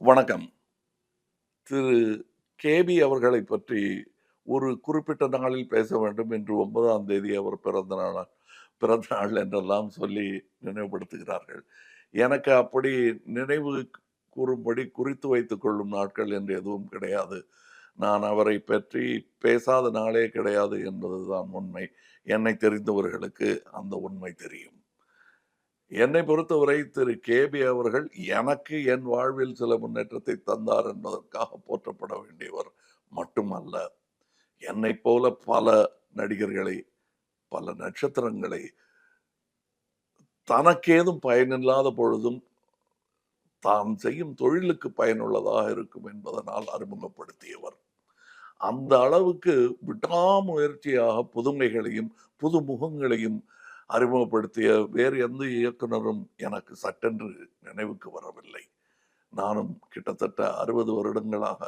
வணக்கம். திரு கேபி அவர்களைப் பற்றி ஒரு குறிப்பிட்ட நாளில் பேச வேண்டும் என்று 9ஆம் தேதி அவர் பிறந்த நாள் என்றெல்லாம் சொல்லி நினைவுபடுத்துகிறார்கள். எனக்கு அப்படி நினைவு கூறும்படி குறித்து வைத்துக் கொள்ளும் நாட்கள் என்று எதுவும் கிடையாது. நான் அவரைப் பற்றி பேசாத நாளே கிடையாது என்பதுதான் உண்மை. என்னைத் தெரிந்தவர்களுக்கு அந்த உண்மை தெரியும். என்னை பொறுத்தவரை திரு கேபி அவர்கள் எனக்கு என் வாழ்வில் சில முன்னேற்றத்தை தந்தார் என்பதற்காக போற்றப்பட வேண்டியவர் மட்டுமல்ல. என்னைப் போல பல நடிகர்களை, பல நட்சத்திரங்களை தனக்கேதும் பயனில்லாத பொழுதும் தான் செய்யும் தொழிலுக்கு பயனுள்ளதாக இருக்கும் என்பதனால் அறிமுகப்படுத்தியவர். அந்த அளவுக்கு விடாமுயற்சியாக புதுமைகளையும், புது முகங்களையும் அறிமுகப்படுத்திய வேறு எந்த இயக்குனரும் எனக்கு சட்டென்று நினைவுக்கு வரவில்லை. நானும் கிட்டத்தட்ட 60 வருடங்களாக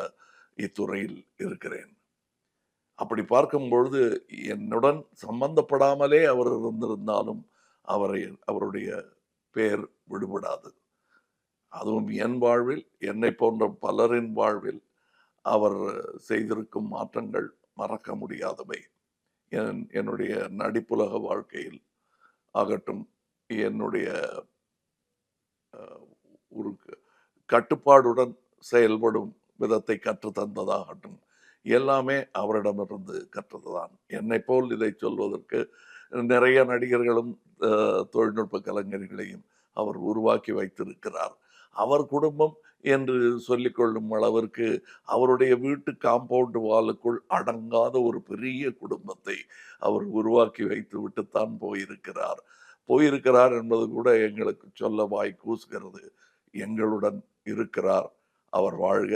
இத்துறையில் இருக்கிறேன். அப்படி பார்க்கும் பொழுது என்னுடன் சம்பந்தப்படாமலே அவர் இருந்திருந்தாலும் அவருடைய பெயர் விடுபடாது. அதுவும் என் வாழ்வில், என்னைப் போன்ற பலரின் வாழ்வில் அவர் செய்திருக்கும் மாற்றங்கள் மறக்க முடியாதவை. என்னுடைய நடிப்புலக வாழ்க்கையில் ஆகட்டும், என்னுடைய ஒரு கட்டுப்பாடுடன் செயல்படும் விதத்தை கற்றுத் தந்ததாகட்டும், எல்லாமே அவரிடமிருந்து கற்றதுதான். என்னைப் போல் இதைச் சொல்வதற்கு நிறைய நடிகர்களும், தொழில்நுட்ப கலைஞர்களையும் அவர் உருவாக்கி வைத்திருக்கிறார். அவர் குடும்பம் என்று சொல்லிக் கொள்ளும் அளவிற்கு அவருடைய வீட்டு காம்பவுண்ட் வாலுக்குள் அடங்காத ஒரு பெரிய குடும்பத்தை அவர் உருவாக்கி வைத்துவிட்டுத்தான் போயிருக்கிறார். போயிருக்கிறார் என்பது கூட எங்களுக்கு சொல்ல வாய் கூசுகிறது. எங்களுடன் இருக்கிறார். அவர் வாழ்க.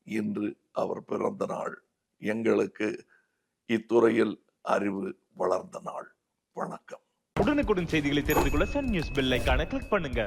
இன்று அவர் பிறந்த நாள். எங்களுக்கு இத்துறையில் அறிவு வளர்ந்த நாள். வணக்கம். உடனுக்குடன் செய்திகளை தெரிந்து கொள்ள சன் நியூஸ் பெல் ஐகானை கிளிக் பண்ணுங்க.